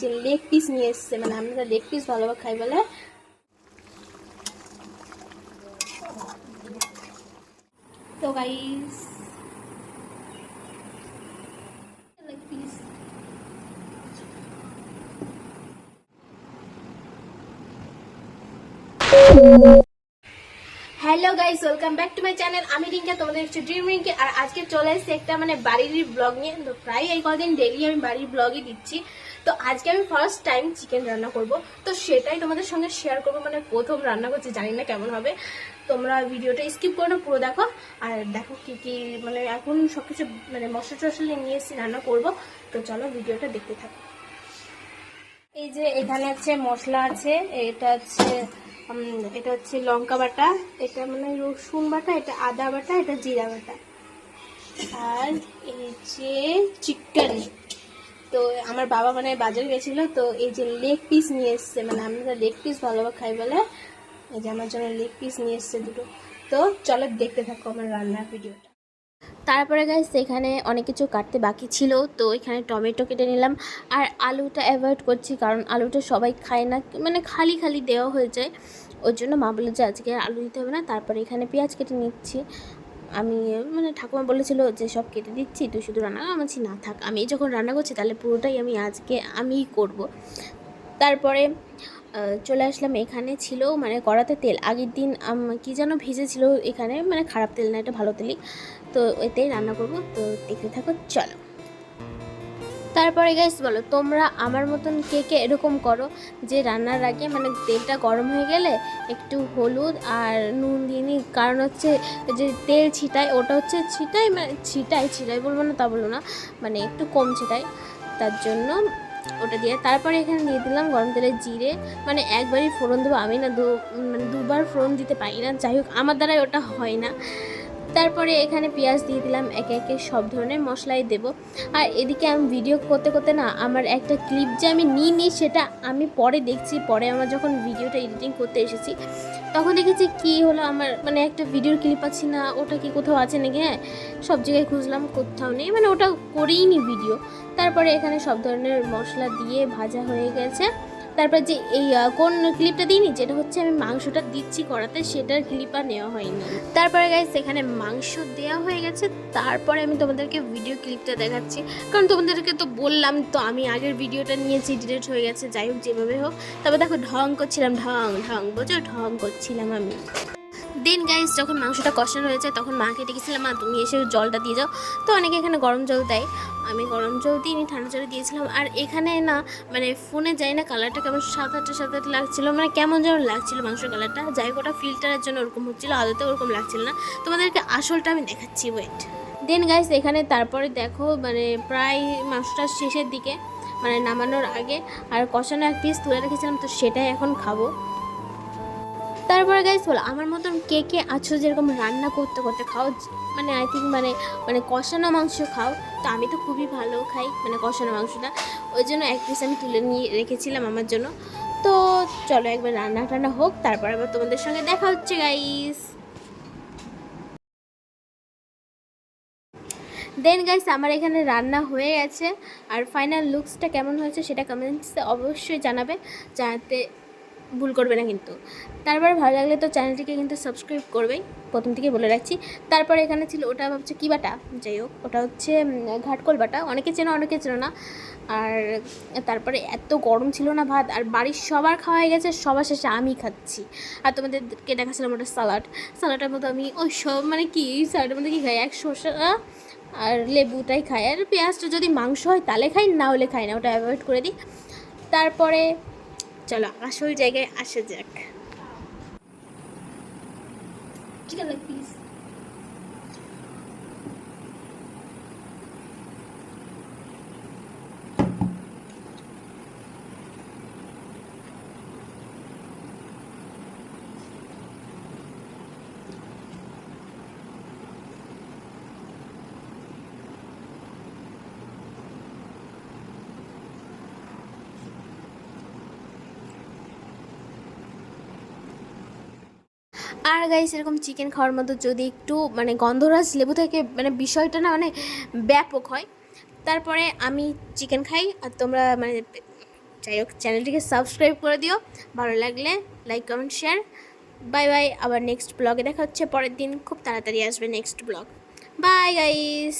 যে leg piece নিয়ে এসছে, মানে আমরা লেগ পিস ভালোভাবে খাই বলে। তো guys leg piece. Hello guys, welcome back to my channel. আমি রিঙ্কা, তোমাদের একটু ড্রিম রিঙ্কি। আর আজকে চলে এসেছে একটা মানে বাড়ির ব্লগ নিয়ে। তো প্রায় এই কদিন ডেইলি আমি বাড়ির ব্লগই দিচ্ছি। তো আজকে আমি ফার্স্ট টাইম চিকেন রান্না করব, তো সেটাই তোমাদের সঙ্গে শেয়ার করবো। মানে প্রথম রান্না করছি, জানি না কেমন হবে। তোমরা ভিডিওটা স্কিপ করে না, পুরো দেখো। আর দেখো কি কি মানে এখন সবকিছু মানে মশলা টশলা নিয়ে এসেছি, রান্না করব। তো চলো ভিডিওটা দেখতে থাকো। এই যে এখানে আছে মশলা আছে, এটা হচ্ছে লঙ্কা বাটা, এটা মানে রসুন বাটা, এটা আদা বাটা, এটা জিরা বাটা, আর এই যে চিকেন। তো আমার বাবা মানে বাজারে গেছিল, তো এই যে লেগ পিস নিয়ে এসছে, মানে আমরা লেগ পিস ভালোভাবে খাই বলে। এই যে আমার জন্য লেগ পিস নিয়ে এসছে দুটো। তো চলো দেখতে থাকো আমার রান্নার ভিডিওটা। তারপরে গাইস এখানে অনেক কিছু কাটতে বাকি ছিল, তো এখানে টমেটো কেটে নিলাম। আর আলুটা অ্যাভয়েড করছি, কারণ আলুটা সবাই খায় না, মানে খালি খালি দেওয়া হয়ে যায়। ওই জন্য মা বললো যে আজকে আলু দিতে হবে না। তারপরে এখানে পেঁয়াজ কেটে নিচ্ছি। আমি মানে ঠাকুমা বলেছিল যে সব কেটে দিচ্ছি, তুই শুধু রান্না কর। আমি বলছি না থাক, আমি যখন রান্না করছি তাহলে পুরোটাই আজকে আমিই করব। তারপরে চলে আসলাম। এখানে ছিল মানে কড়াতে তেল, আগের দিন কি যেন ভিজেছিল এখানে, মানে খারাপ তেল না, এটা ভালো তেলই। তো এতেই রান্না করব, তো দেখতে থাকো চলো। তারপরে গাইস বলো, তোমরা আমার মতন কে কে এরকম করো যে রান্নার আগে মানে তেলটা গরম হয়ে গেলে একটু হলুদ আর নুন দিয়ে নিই। কারণ হচ্ছে যে তেল ছিটাই, ওটা হচ্ছে ছিটাই, মানে ছিটাই বলবো না তা বলবো না, মানে একটু কম ছিটাই, তার জন্য ওটা দিয়ে। তারপরে এখানে দিয়ে দিলাম গরম তেলে জিরে, মানে একবারই ফোড়ন দেবো আমি না, মানে দুবার ফোড়ন দিতে পারি না, যাই হোক আমার দ্বারাই ওটা হয় না। তারপরে এখানে পেঁয়াজ দিয়ে দিলাম, একে একে সব ধরনের মশলাই দেব। আর এদিকে আমি ভিডিও করতে করতে না, আমার একটা ক্লিপ যে আমি নিই সেটা আমি পরে দেখছি। পরে আমরা যখন ভিডিওটা এডিটিং করতে এসেছি তখন দেখেছি কি হলো, আমার মানে একটা ভিডিওর ক্লিপ পাচ্ছি না, ওটা কি কোথাও আছে নাকি। হ্যাঁ, সব জায়গায় খুঁজলাম, কোথাও নেই, মানে ওটা করেই নি ভিডিও। তারপরে এখানে সব ধরনের মশলা দিয়ে ভাজা হয়ে গেছে। তারপর যে এই কোন ক্লিপটা দিইনি, যেটা হচ্ছে আমি মাংসটা দিচ্ছি কড়াতে, সেটার ক্লিপ আর নেওয়া হয়নি। তারপরে গাইস এখানে মাংস দেওয়া হয়ে গেছে। তারপরে আমি তোমাদেরকে ভিডিও ক্লিপটা দেখাচ্ছি, কারণ তোমাদেরকে তো বললাম তো আমি আগের ভিডিওটা নিয়েছি, ডিলিট হয়ে গেছে, যাই হোক যেভাবে হোক। তবে দেখো ঢং করছিলাম, ঢং বোঝো, ঢং করছিলাম আমি। দেন গাইস যখন মাংসটা কষানো হয়েছে তখন মাকে ডেকেছিলাম, মা তুমি এসে জলটা দিয়ে যাও। তো অনেকে এখানে গরম জল দেয়, আমি গরম জল দিইনি, ঠান্ডা জল দিয়েছিলাম। আর এখানে না মানে ফোনে যাই না, কালারটা কেমন সাদা লাগছিলো, মানে কেমন যেন লাগছিলো মাংসের কালারটা। যাই হোক ওটা ফিল্টারের জন্য ওরকম হচ্ছিলো, আদতে ওরকম লাগছিল না। তোমাদেরকে আসলটা আমি দেখাচ্ছি, ওয়েট। দেন গাইস এখানে তারপরে দেখো মানে প্রায় মাংসটা শেষের দিকে, মানে নামানোর আগে। আর কষানো এক পিস তুলে রেখেছিলাম, তো সেটাই এখন খাবো। তারপরে গাইস বলো, আমার মতন কে কে আছো যেরকম রান্না করতে করতে খাও, মানে আই থিঙ্ক মানে কষানো মাংস খাও। তো আমি তো খুবই ভালো খাই মানে কষানো মাংসটা, ওই জন্য এক পিস আমি তুলে নিয়ে রেখেছিলাম আমার জন্য। তো চলো একবার রান্না টান্না হোক, তারপর আবার তোমাদের সঙ্গে দেখা হচ্ছে গাইস। দেন গাইস আমার এখানে রান্না হয়ে গেছে, আর ফাইনাল লুকসটা কেমন হয়েছে সেটা কমেন্টসে অবশ্যই জানাবে, জানাতে ভুল করবে না কিন্তু। তারপরে ভালো লাগলে তো চ্যানেলটিকে কিন্তু সাবস্ক্রাইব করবেই, প্রথম থেকে বলে রাখছি। তারপরে এখানে ছিল ওটা ভাবছে কী বাটা, যাই হোক ওটা হচ্ছে ঘাটকোল বাটা, অনেকে চেনো অনেকে চেনো না। আর তারপরে এত গরম ছিল না ভাত, আর বাড়ির সবার খাওয়া হয়ে গেছে, সবার শেষে আমি খাচ্ছি। আর তোমাদেরকে দেখাচ্ছিলাম ওটা সালাডের মতো আমি ওই সব মানে কি সালাডের মধ্যে কী খাই, এক শসা আর লেবুটাই খাই, আর পেঁয়াজটা যদি মাংস হয় তাহলে খাই, না হলে খাই না, ওটা অ্যাভয়েড করে দিই। তারপরে চলো আসল জায়গায় আসা যাক। Chicken leg piece. আর গাইস এরকম চিকেন খাওয়ার মতো যদি একটু মানে গন্ধরাজ লেবু থেকে, মানে বিষয়টা না মানে ব্যাপক হয়। তারপরে আমি চিকেন খাই, আর তোমরা মানে যাই হোক, চ্যানেলটিকে সাবস্ক্রাইব করে দিও, ভালো লাগলে like comment share. Bye bye, আবার নেক্সট ব্লগে দেখা হচ্ছে পরের দিন, খুব তাড়াতাড়ি আসবে নেক্সট ব্লগ। Bye guys.